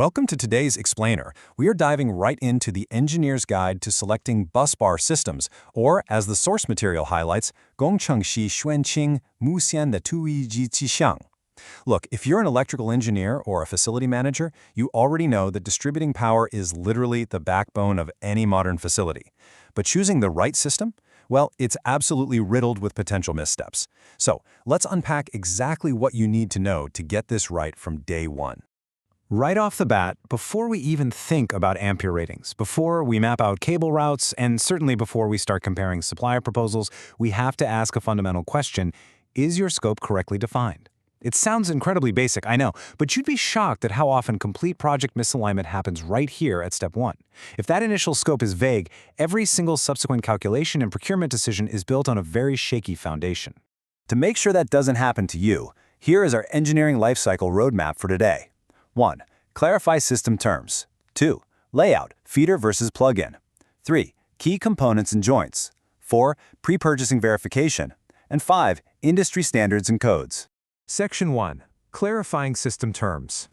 Welcome to today's Explainer. We are diving right into the engineer's guide to selecting busbar systems, or as the source material highlights, 工程师选清目前的图一及迹象. Look, if you're an electrical engineer or a facility manager, you already know that distributing power is literally the backbone of any modern facility. But choosing the right system? Well, it's absolutely riddled with potential missteps. So, let's unpack exactly what you need to know to get this right from day one. Right off the bat, before we even think about ampere ratings, before we map out cable routes, and certainly before we start comparing supplier proposals, we have to ask a fundamental question: is your scope correctly defined? It sounds incredibly basic, I know, but you'd be shocked at how often complete project misalignment happens right here at step one. If that initial scope is vague, every single subsequent calculation and procurement decision is built on a very shaky foundation. To make sure that doesn't happen to you, here is our engineering lifecycle roadmap for today. 1. Clarify system terms. 2. Layout, feeder versus plug-in. 3. Key components and joints. 4. Pre-purchasing verification. And 5. Industry standards and codes. Section 1. Clarifying system terms.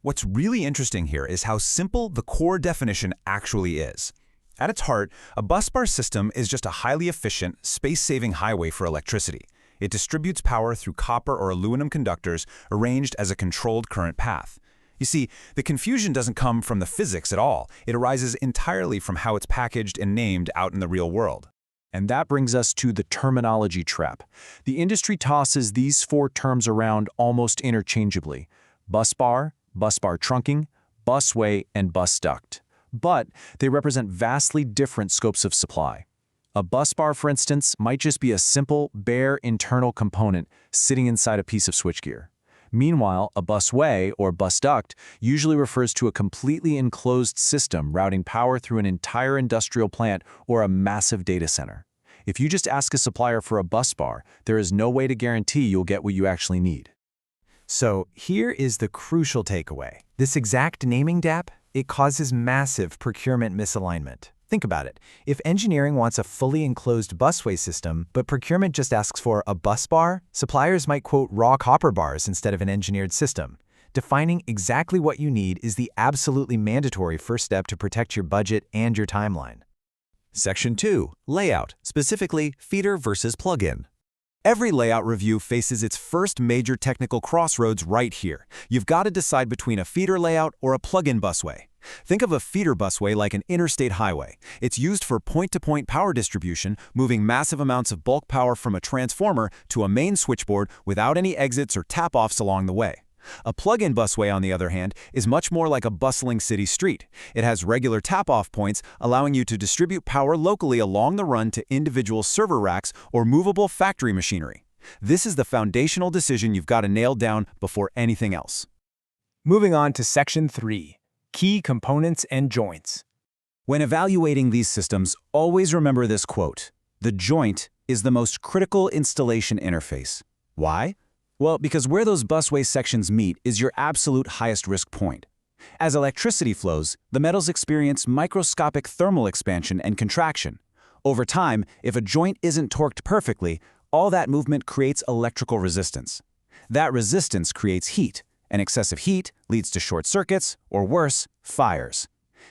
What's really interesting here is how simple the core definition actually is. At its heart, a busbar system is just a highly efficient, space-saving highway for electricity. It distributes power through copper or aluminum conductors arranged as a controlled current path. You see, the confusion doesn't come from the physics at all. It arises entirely from how it's packaged and named out in the real world. And that brings us to the terminology trap. The industry tosses these four terms around almost interchangeably: busbar, busbar trunking, busway, and bus duct. But they represent vastly different scopes of supply. A busbar, for instance, might just be a simple, bare internal component sitting inside a piece of switchgear. Meanwhile, a busway, or bus duct, usually refers to a completely enclosed system routing power through an entire industrial plant or a massive data center. If you just ask a supplier for a busbar, there is no way to guarantee you'll get what you actually need. So here is the crucial takeaway. This exact naming gap, it causes massive procurement misalignment. Think about it. If engineering wants a fully enclosed busway system, but procurement just asks for a busbar, suppliers might quote raw copper bars instead of an engineered system. Defining exactly what you need is the absolutely mandatory first step to protect your budget and your timeline. Section 2. Layout, specifically feeder versus plug-in. Every layout review faces its first major technical crossroads right here. You've got to decide between a feeder layout or a plug-in busway. Think of a feeder busway like an interstate highway. It's used for point-to-point power distribution, moving massive amounts of bulk power from a transformer to a main switchboard without any exits or tap-offs along the way. A plug-in busway, on the other hand, is much more like a bustling city street. It has regular tap-off points, allowing you to distribute power locally along the run to individual server racks or movable factory machinery. This is the foundational decision you've got to nail down before anything else. Moving on to Section 3. Key components and joints. When evaluating these systems, always remember this quote: "The joint is the most critical installation interface." Why? Well, because where those busway sections meet is your absolute highest risk point. As electricity flows, the metals experience microscopic thermal expansion and contraction. Over time, if a joint isn't torqued perfectly, all that movement creates electrical resistance. That resistance creates heat, and excessive heat leads to short circuits, or worse, fires.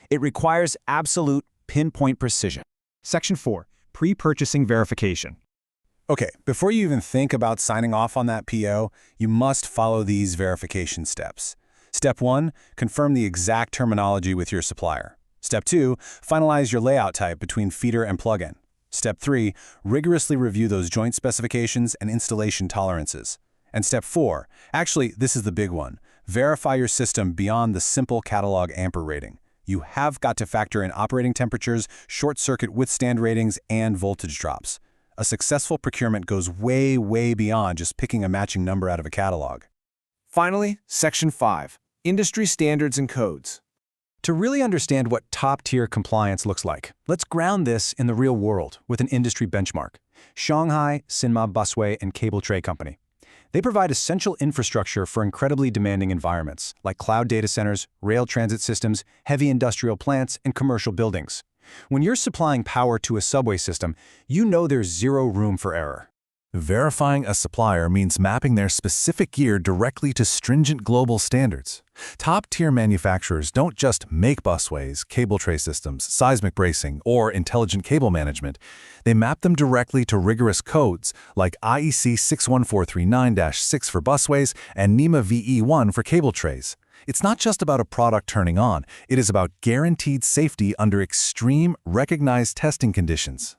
It requires absolute pinpoint precision. Section 4. Pre-purchasing verification. Okay, before you even think about signing off on that PO, you must follow these verification steps. Step 1, confirm the exact terminology with your supplier. Step 2, finalize your layout type between feeder and plug-in. Step 3, rigorously review those joint specifications and installation tolerances. And Step 4, actually, this is the big one, verify your system beyond the simple catalog ampere rating. You have got to factor in operating temperatures, short circuit withstand ratings, and voltage drops. A successful procurement goes way, way beyond just picking a matching number out of a catalog. Finally, Section 5. Industry standards and codes. To really understand what top-tier compliance looks like, let's ground this in the real world with an industry benchmark: Shanghai Sinma Busway and Cable Tray Company. They provide essential infrastructure for incredibly demanding environments, like cloud data centers, rail transit systems, heavy industrial plants, and commercial buildings. When you're supplying power to a subway system, you know there's zero room for error. Verifying a supplier means mapping their specific gear directly to stringent global standards. Top-tier manufacturers don't just make busways, cable tray systems, seismic bracing, or intelligent cable management. They map them directly to rigorous codes like IEC 61439-6 for busways and NEMA VE1 for cable trays. It's not just about a product turning on, it is about guaranteed safety under extreme, recognized testing conditions.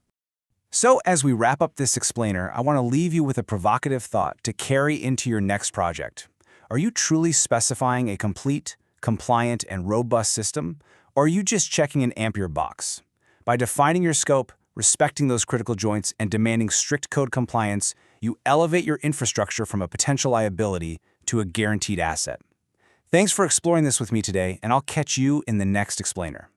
So as we wrap up this explainer, I want to leave you with a provocative thought to carry into your next project. Are you truly specifying a complete, compliant, and robust system, or are you just checking an ampere box? By defining your scope, respecting those critical joints, and demanding strict code compliance, you elevate your infrastructure from a potential liability to a guaranteed asset. Thanks for exploring this with me today, and I'll catch you in the next explainer.